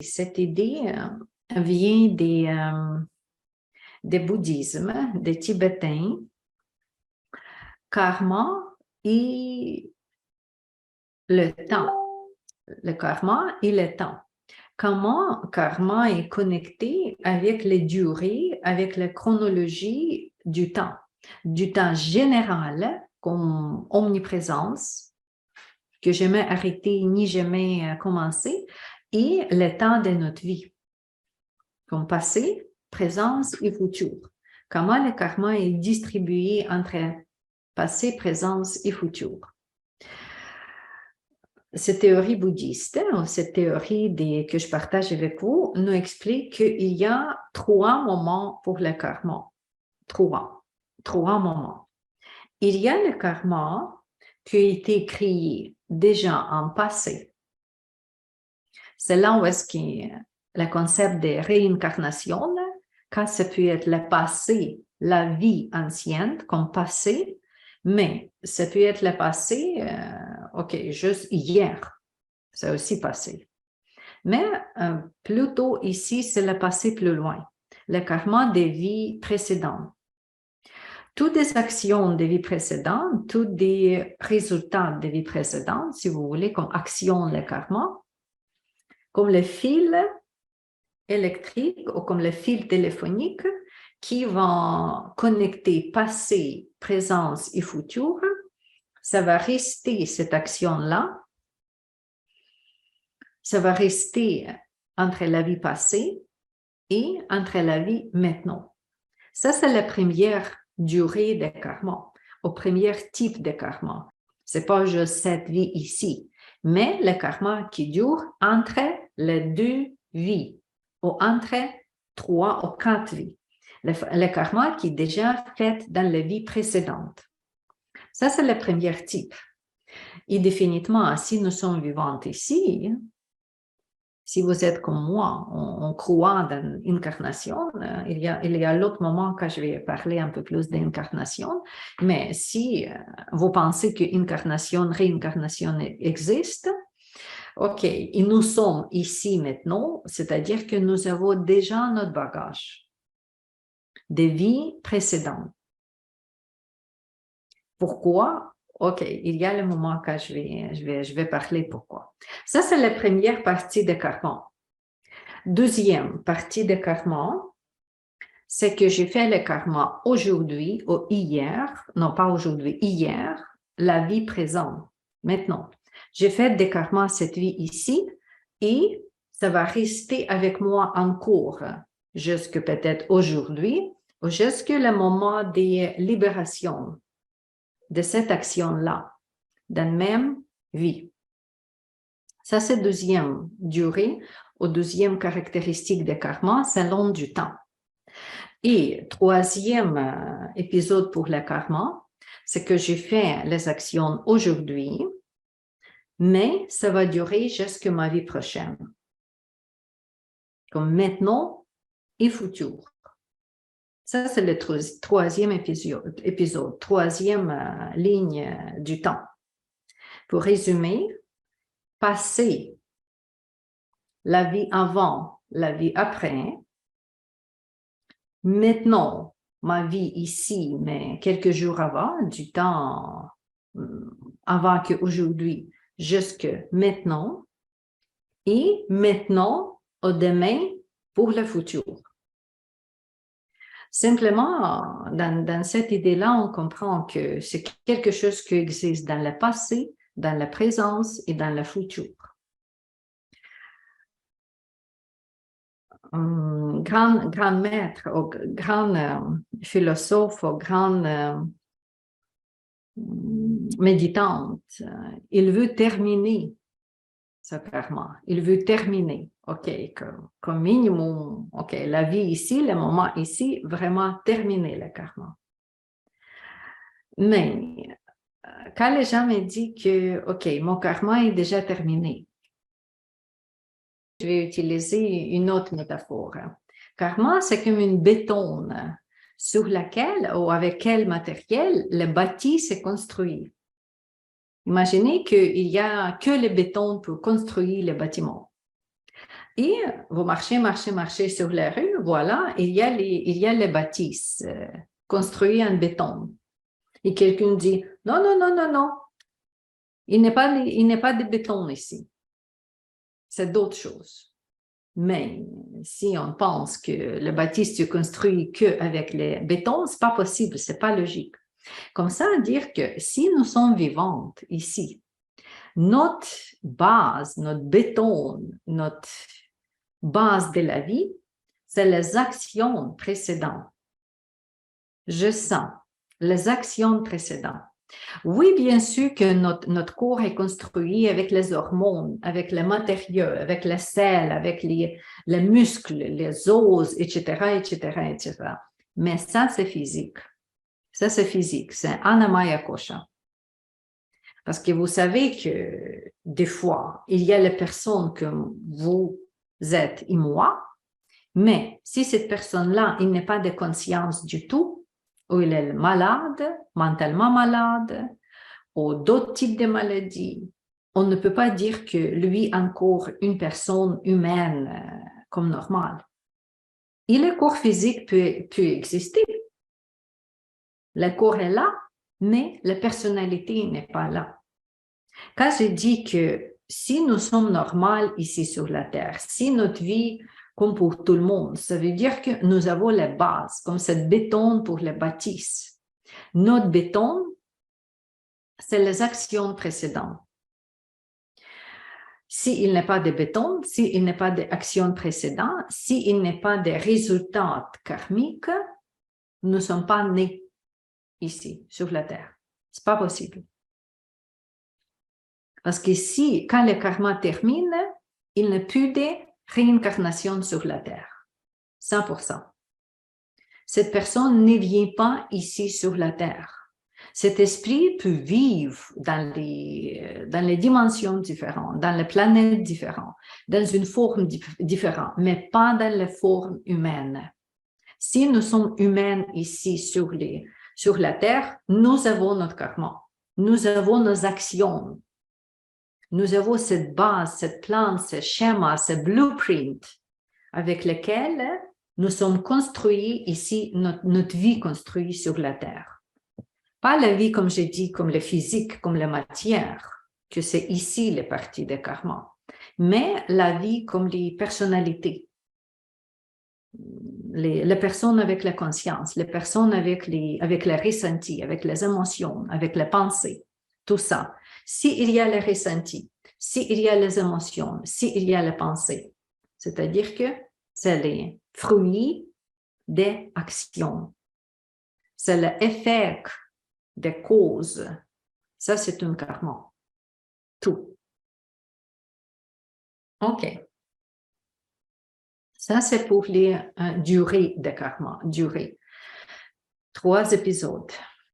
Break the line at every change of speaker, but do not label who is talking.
Cette idée vient des bouddhismes, des Tibétains, karma et le temps. Le karma et le temps. Comment karma est connecté avec les durées, avec la chronologie du temps général comme omniprésence, que jamais arrêté ni jamais commencé, et le temps de notre vie, comme passé, présence et futur. Comment le karma est distribué entre passé, présence et futur. Cette théorie bouddhiste, cette théorie que je partage avec vous, nous explique qu'il y a 3 moments pour le karma. 3 moments. Il y a le karma qui a été créé déjà en passé. C'est là où est-ce que le concept de réincarnation, quand ça peut être le passé, la vie ancienne comme passé, mais ça peut être le passé, juste hier, c'est aussi passé. Mais plutôt ici, c'est le passé plus loin, le karma des vies précédentes. Toutes les actions des vies précédentes, tous des résultats des vies précédentes, si vous voulez, comme action le karma, comme le fil électrique ou comme le fil téléphonique qui vont connecter passé, présence et futur, ça va rester cette action-là, ça va rester entre la vie passée et entre la vie maintenant. Ça, c'est la première durée de karma, au premier type de karma. Ce n'est pas juste cette vie ici, mais le karma qui dure entre les 2 vies ou entre 3 ou 4 vies. Le karma qui est déjà fait dans la vie précédente. Ça, c'est le premier type. Et définitivement, si nous sommes vivantes ici, si vous êtes comme moi, on croit dans l'incarnation, il y a l'autre moment quand je vais parler un peu plus d'incarnation, mais si vous pensez que incarnation, réincarnation existe, ok, et nous sommes ici maintenant, c'est-à-dire que nous avons déjà notre bagage des vies précédentes. Pourquoi? Ok, il y a le moment quand je vais parler pourquoi. Ça, c'est la première partie de karma. Deuxième partie de karma, c'est que j'ai fait le karma aujourd'hui ou hier, non pas aujourd'hui, hier, la vie présente, maintenant. J'ai fait des karmas cette vie ici et ça va rester avec moi en cours jusque peut-être aujourd'hui ou jusque le moment de libération de cette action-là dans la même vie. Ça, c'est deuxième durée ou deuxième caractéristique de karma, c'est long du temps. Et troisième épisode pour le karma, c'est que j'ai fait les actions aujourd'hui, mais ça va durer jusqu'à ma vie prochaine. Comme maintenant et futur. Ça, c'est le troisième épisode, troisième ligne du temps. Pour résumer, passer la vie avant, la vie après, maintenant, ma vie ici, mais quelques jours avant, du temps avant qu'aujourd'hui, jusque maintenant, et maintenant, au demain, pour le futur. Simplement, dans cette idée-là, on comprend que c'est quelque chose qui existe dans le passé, dans la présence et dans le futur. Grand maître, ou grand philosophe, ou grande méditante, il veut terminer ce karma. Il veut terminer, ok, comme minimum, ok, la vie ici, le moment ici, vraiment terminer le karma. Mais quand les gens me disent que, ok, mon karma est déjà terminé, je vais utiliser une autre métaphore. Karma, c'est comme une béton sur laquelle ou avec quel matériel le bâti s'est construit. Imaginez qu'il n'y a que le béton pour construire le bâtiment. Et vous marchez sur la rue, voilà, il y a les bâtisses construites en béton. Et quelqu'un dit, non, non, non, non, non, il n'est pas de béton ici. C'est d'autres choses. Mais si on pense que le bâtisse se construit qu'avec les bétons, ce n'est pas possible, ce n'est pas logique. Comme ça, dire que si nous sommes vivantes ici, notre base, notre béton, notre base de la vie, c'est les actions précédentes. Je sens les actions précédentes. Oui, bien sûr que notre corps est construit avec les hormones, avec les matériaux, avec les sels, avec les muscles, les os, etc., etc., etc. Mais ça, c'est physique. Ça, c'est physique. C'est Anamaya Kosha. Parce que vous savez que des fois, il y a les personnes comme vous êtes et moi, mais si cette personne-là, il n'est pas de conscience du tout, ou il est malade, mentalement malade, ou d'autres types de maladies, on ne peut pas dire que lui encore une personne humaine comme normale. Et le corps physique peut exister. Le corps est là, mais la personnalité n'est pas là. Quand je dis que si nous sommes normales ici sur la Terre, si notre vie, comme pour tout le monde, ça veut dire que nous avons les bases, comme cette béton pour les bâtisses. Notre béton, c'est les actions précédentes. S'il n'est pas de béton, s'il n'est pas d'actions précédentes, s'il n'est pas de résultats karmiques, nous ne sommes pas nés ici, sur la Terre. Ce n'est pas possible. Parce que si, quand le karma termine, il n'y a plus de réincarnation sur la Terre. 100%. Cette personne ne vient pas ici sur la Terre. Cet esprit peut vivre dans les dimensions différentes, dans les planètes différentes, dans une forme différente, mais pas dans la forme humaine. Si nous sommes humains ici sur la Terre, nous avons notre karma, nous avons nos actions, nous avons cette base, cette plante, ce schéma, ce blueprint avec lequel nous sommes construits ici, notre vie construite sur la Terre. Pas la vie, comme j'ai dit, comme le physique, comme la matière, que c'est ici les parties de karma, mais la vie comme les personnalités, les personnes avec la conscience, les personnes avec les ressentis, avec les émotions, avec les pensées, tout ça. S'il y a les ressentis, s'il y a les émotions, s'il y a les pensées, c'est-à-dire que c'est les fruits des actions. C'est l'effet des causes. Ça, c'est un karma. Tout. OK. Ça, c'est pour les durées de karma. Durée. 3 épisodes.